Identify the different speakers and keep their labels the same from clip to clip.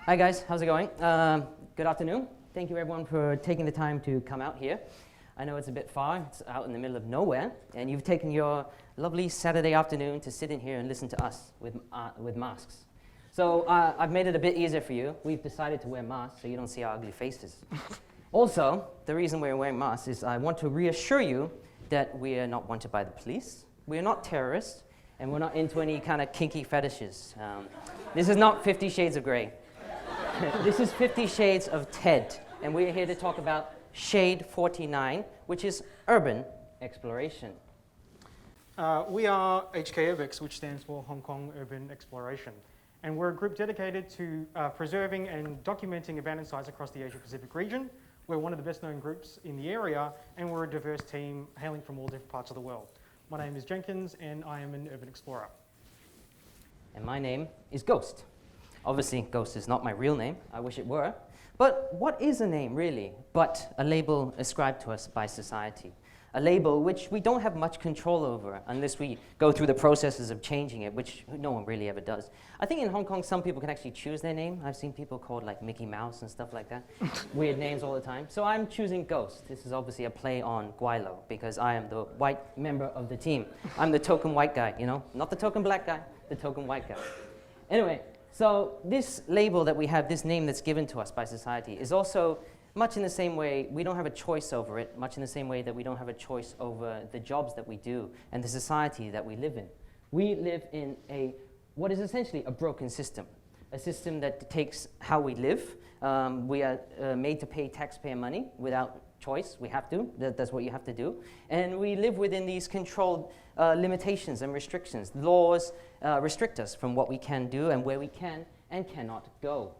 Speaker 1: Hi guys, how's it going? Good afternoon. Thank you everyone for taking the time to come out here. I know it's a bit far, it's out in the middle of nowhere, and you've taken your lovely Saturday afternoon to sit in here and listen to us with masks. So I've made it a bit easier for you. We've decided to wear masks so you don't see our ugly faces. Also, the reason we're wearing masks is I want to reassure you that we are not wanted by the police, we are not terrorists, and we're not into any kind of kinky fetishes. This is not 50 Shades of Grey. This is 50 Shades of TED, and we're here to talk about Shade 49, which is urban exploration.
Speaker 2: We are HKURBEX, which stands for Hong Kong Urban Exploration, and we're a group dedicated to preserving and documenting abandoned sites across the Asia-Pacific region. We're one of the best-known groups in the area, and we're a diverse team hailing from all different parts of the world. My name is Jenkins, and I am an urban explorer.
Speaker 1: And my name is Ghost. Obviously, Ghost is not my real name. I wish it were. But what is a name, really, but a label ascribed to us by society? A label which we don't have much control over unless we go through the processes of changing it, which no one really ever does. I think in Hong Kong, some people can actually choose their name. I've seen people called like Mickey Mouse and stuff like that. Weird names all the time. So I'm choosing Ghost. This is obviously a play on Guilo, because I am the white member of the team. I'm the token white guy, you know? Not the token black guy, the token white guy. Anyway, so this label that we have, this name that's given to us by society, is also much in the same way we don't have a choice over it, much in the same way that we don't have a choice over the jobs that we do and the society that we live in. We live in what is essentially a broken system, a system that takes how we live. We are made to pay taxpayer money without choice. We have to. That's what you have to do. And we live within these controlled limitations and restrictions. Laws restrict us from what we can do and where we can and cannot go.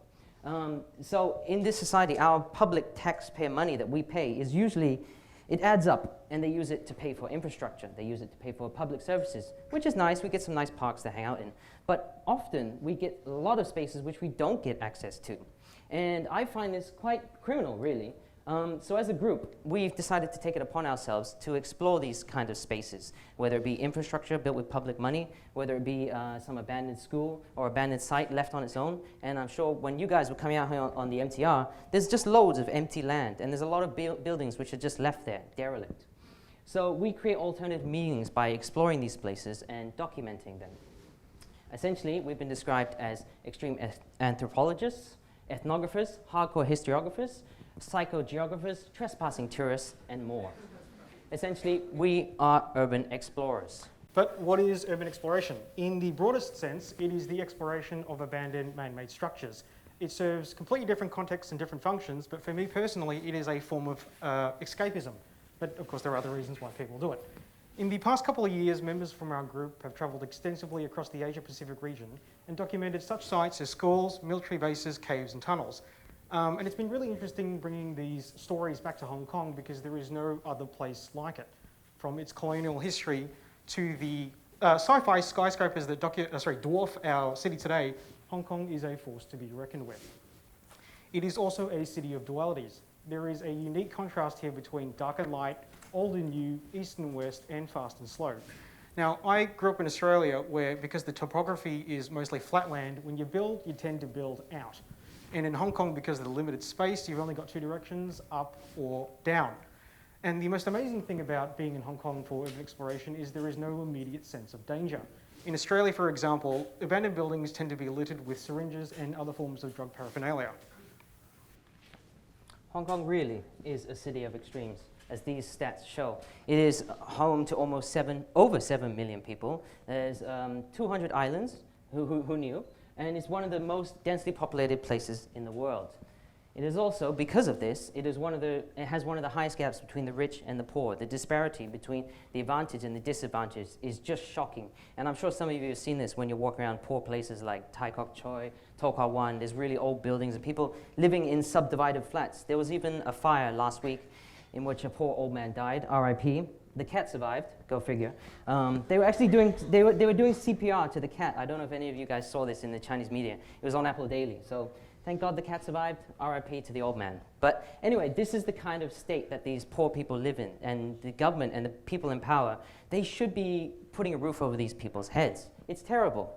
Speaker 1: So in this society, our public taxpayer money that we pay is usually, it adds up, and they use it to pay for infrastructure. They use it to pay for public services, which is nice. We get some nice parks to hang out in. But often, we get a lot of spaces which we don't get access to. And I find this quite criminal, really. So as a group, we've decided to take it upon ourselves to explore these kind of spaces, whether it be infrastructure built with public money, whether it be some abandoned school or abandoned site left on its own. And I'm sure when you guys were coming out here on the MTR, there's just loads of empty land, and there's a lot of buildings which are just left there, derelict. So we create alternative meanings by exploring these places and documenting them. Essentially, we've been described as extreme anthropologists, ethnographers, hardcore historiographers, psychogeographers, trespassing tourists, and more. Essentially, we are urban explorers.
Speaker 2: But what is urban exploration? In the broadest sense, it is the exploration of abandoned man-made structures. It serves completely different contexts and different functions, but for me personally, it is a form of escapism. But of course, there are other reasons why people do it. In the past couple of years, members from our group have travelled extensively across the Asia-Pacific region and documented such sites as schools, military bases, caves, and tunnels. And it's been really interesting bringing these stories back to Hong Kong because there is no other place like it. From its colonial history to the sci-fi skyscrapers that dwarf our city today, Hong Kong is a force to be reckoned with. It is also a city of dualities. There is a unique contrast here between dark and light, old and new, east and west, and fast and slow. Now, I grew up in Australia where, because the topography is mostly flat land, when you build, you tend to build out. And in Hong Kong, because of the limited space, you've only got two directions, up or down. And the most amazing thing about being in Hong Kong for urban exploration is there is no immediate sense of danger. In Australia, for example, abandoned buildings tend to be littered with syringes and other forms of drug paraphernalia.
Speaker 1: Hong Kong really is a city of extremes, as these stats show. It is home to almost over 7 million people. There's 200 islands, who knew? And it's one of the most densely populated places in the world. It is also, because of this, it has one of the highest gaps between the rich and the poor. The disparity between the advantage and the disadvantage is just shocking. And I'm sure some of you have seen this when you walk around poor places like Tai Kok Choi, To Kwa Wan. There's really old buildings and people living in subdivided flats. There was even a fire last week in which a poor old man died, R.I.P. The cat survived, go figure. They were actually doing CPR to the cat. I don't know if any of you guys saw this in the Chinese media. It was on Apple Daily. So thank God the cat survived, RIP to the old man. But anyway, this is the kind of state that these poor people live in. And the government and the people in power, they should be putting a roof over these people's heads. It's terrible.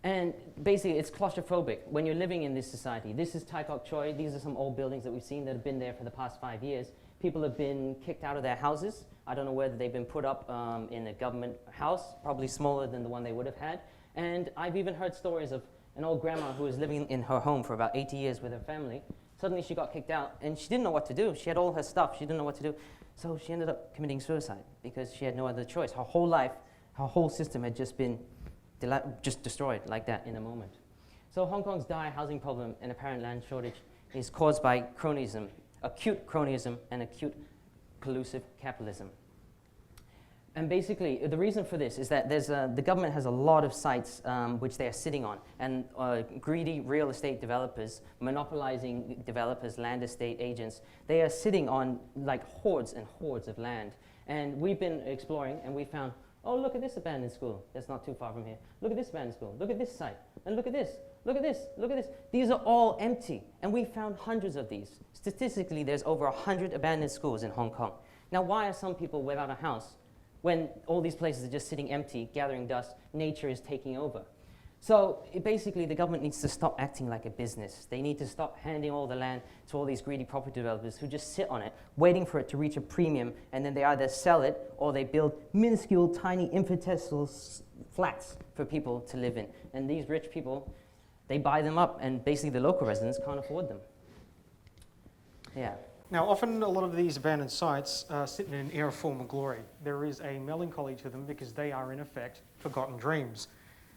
Speaker 1: And basically, it's claustrophobic when you're living in this society. This is Tai Kok Choi. These are some old buildings that we've seen that have been there for the past 5 years. People have been kicked out of their houses. I don't know whether they've been put up in a government house, probably smaller than the one they would have had. And I've even heard stories of an old grandma who was living in her home for about 80 years with her family. Suddenly she got kicked out, and she didn't know what to do. She had all her stuff. She didn't know what to do. So she ended up committing suicide because she had no other choice. Her whole life, her whole system had just been just destroyed like that in a moment. So Hong Kong's dire housing problem and apparent land shortage is caused by cronyism, acute cronyism and acute collusive capitalism. And basically, the reason for this is that the government has a lot of sites which they are sitting on, and greedy real estate developers, monopolizing developers, land estate agents, they are sitting on like hordes and hordes of land. And we've been exploring, and we found, oh, look at this abandoned school. That's not too far from here. Look at this abandoned school. Look at this site. And look at this. Look at this. Look at this. These are all empty. And we found hundreds of these. Statistically, there's over 100 abandoned schools in Hong Kong. Now, why are some people without a house when all these places are just sitting empty, gathering dust? Nature is taking over. So basically, the government needs to stop acting like a business. They need to stop handing all the land to all these greedy property developers who just sit on it, waiting for it to reach a premium, and then they either sell it or they build minuscule, tiny, infinitesimal flats for people to live in. And these rich people, they buy them up, and basically the local residents can't afford them. Yeah.
Speaker 2: Now, often a lot of these abandoned sites sit in an air of former glory. There is a melancholy to them because they are, in effect, forgotten dreams.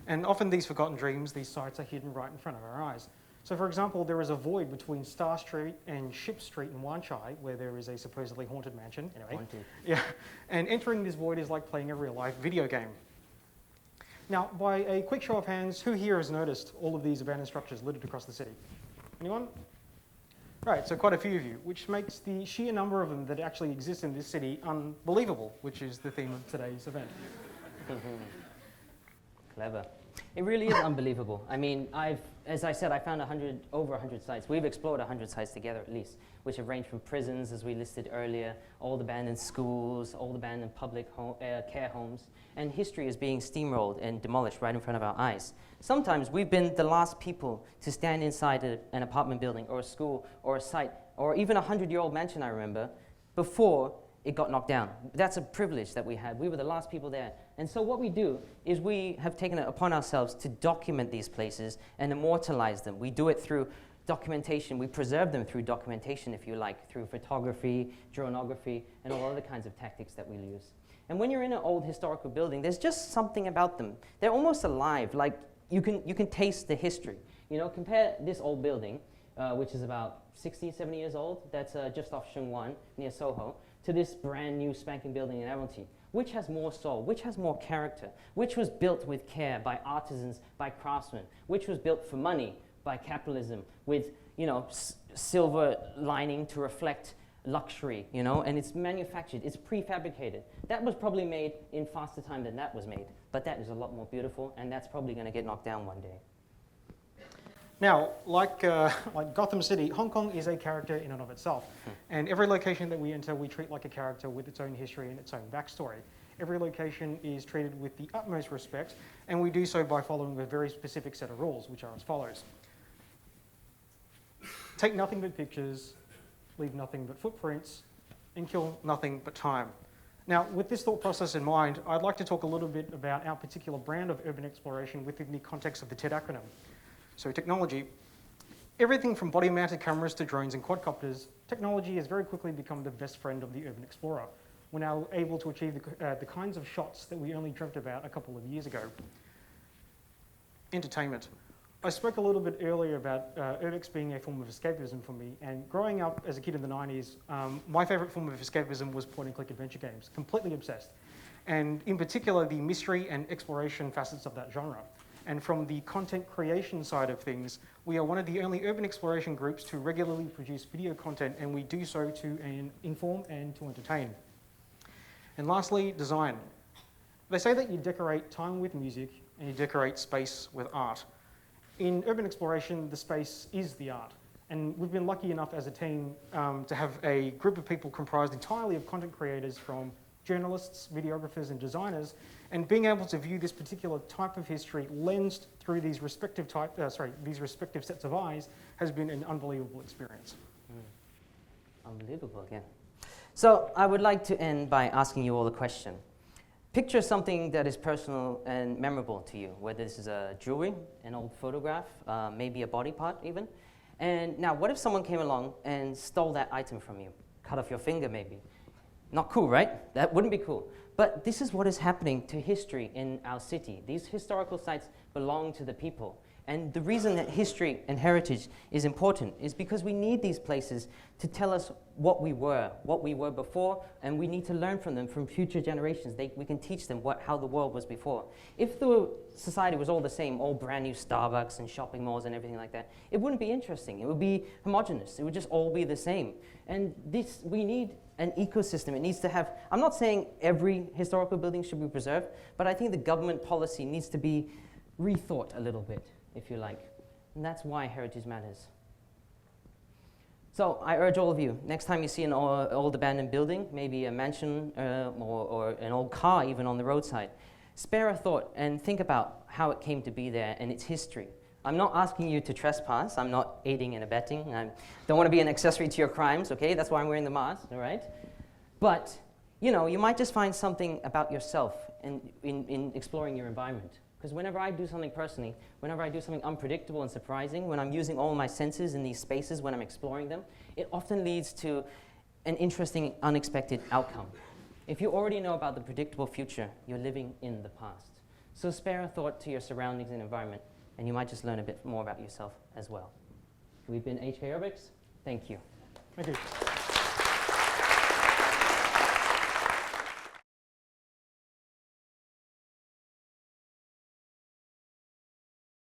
Speaker 2: And often these forgotten dreams, these sites are hidden right in front of our eyes. So for example, there is a void between Star Street and Ship Street in Wan Chai, where there is a supposedly haunted mansion. Anyway,
Speaker 1: Haunted.
Speaker 2: Yeah, and entering this void is like playing a real-life video game. Now, by a quick show of hands, who here has noticed all of these abandoned structures littered across the city? Anyone? Right, so quite a few of you, which makes the sheer number of them that actually exist in this city unbelievable, which is the theme of today's event.
Speaker 1: Clever. It really is unbelievable. I mean, as I said, I found over 100 sites. We've explored 100 sites together at least, which have ranged from prisons, as we listed earlier, old abandoned schools, old abandoned public care homes, and history is being steamrolled and demolished right in front of our eyes. Sometimes we've been the last people to stand inside an apartment building or a school or a site or even a 100-year-old mansion, I remember, before it got knocked down. That's a privilege that we had. We were the last people there. And so what we do is we have taken it upon ourselves to document these places and immortalize them. We do it through documentation. We preserve them through documentation, if you like, through photography, dronography, and all other kinds of tactics that we use. And when you're in an old historical building, there's just something about them. They're almost alive, like you can taste the history. You know, compare this old building, which is about 60, 70 years old, that's just off Sheung Wan, near Soho, to this brand new spanking building in Admiralty. Which has more soul? Which has more character? Which was built with care by artisans, by craftsmen? Which was built for money by capitalism with, you know, silver lining to reflect luxury, you know, and it's manufactured, it's prefabricated. That was probably made in faster time than that was made, but that is a lot more beautiful, and that's probably going to get knocked down one day.
Speaker 2: Now, like Gotham City, Hong Kong is a character in and of itself. And every location that we enter, we treat like a character with its own history and its own backstory. Every location is treated with the utmost respect, and we do so by following a very specific set of rules, which are as follows. Take nothing but pictures, leave nothing but footprints, and kill nothing but time. Now, with this thought process in mind, I'd like to talk a little bit about our particular brand of urban exploration within the context of the TED acronym. So technology, everything from body-mounted cameras to drones and quadcopters, technology has very quickly become the best friend of the urban explorer. We're now able to achieve the kinds of shots that we only dreamt about a couple of years ago. Entertainment. I spoke a little bit earlier about Urbex being a form of escapism for me, and growing up as a kid in the 90s, my favourite form of escapism was point-and-click adventure games, completely obsessed. And in particular, the mystery and exploration facets of that genre. And from the content creation side of things, we are one of the only urban exploration groups to regularly produce video content, and we do so to inform and to entertain. And lastly, design. They say that you decorate time with music and you decorate space with art. In urban exploration, the space is the art. And we've been lucky enough as a team to have a group of people comprised entirely of content creators from journalists, videographers, and designers, and being able to view this particular type of history lensed through these respective sets of eyes has been an unbelievable experience.
Speaker 1: Unbelievable again. So I would like to end by asking you all a question. Picture something that is personal and memorable to you, whether this is a jewelry, an old photograph, maybe a body part even. And now, what if someone came along and stole that item from you? Cut off your finger, maybe. Not cool, right? That wouldn't be cool. But this is what is happening to history in our city. These historical sites belong to the people. And the reason that history and heritage is important is because we need these places to tell us what we were before, and we need to learn from them, from future generations. We can teach them how the world was before. If the society was all the same, all brand new Starbucks and shopping malls and everything like that, it wouldn't be interesting. It would be homogenous. It would just all be the same. And we need an ecosystem. It needs to have, I'm not saying every historical building should be preserved, but I think the government policy needs to be rethought a little bit, if you like. And that's why heritage matters. So I urge all of you, next time you see an old abandoned building, maybe a mansion or an old car even on the roadside, spare a thought and think about how it came to be there and its history. I'm not asking you to trespass. I'm not aiding and abetting. I don't want to be an accessory to your crimes, okay? That's why I'm wearing the mask, all right? But, you might just find something about yourself in exploring your environment. Because whenever I do something personally, whenever I do something unpredictable and surprising, when I'm using all my senses in these spaces, when I'm exploring them, it often leads to an interesting, unexpected outcome. If you already know about the predictable future, you're living in the past. So spare a thought to your surroundings and environment, and you might just learn a bit more about yourself as well. We've been HKURBEX. Thank you.
Speaker 2: Thank you.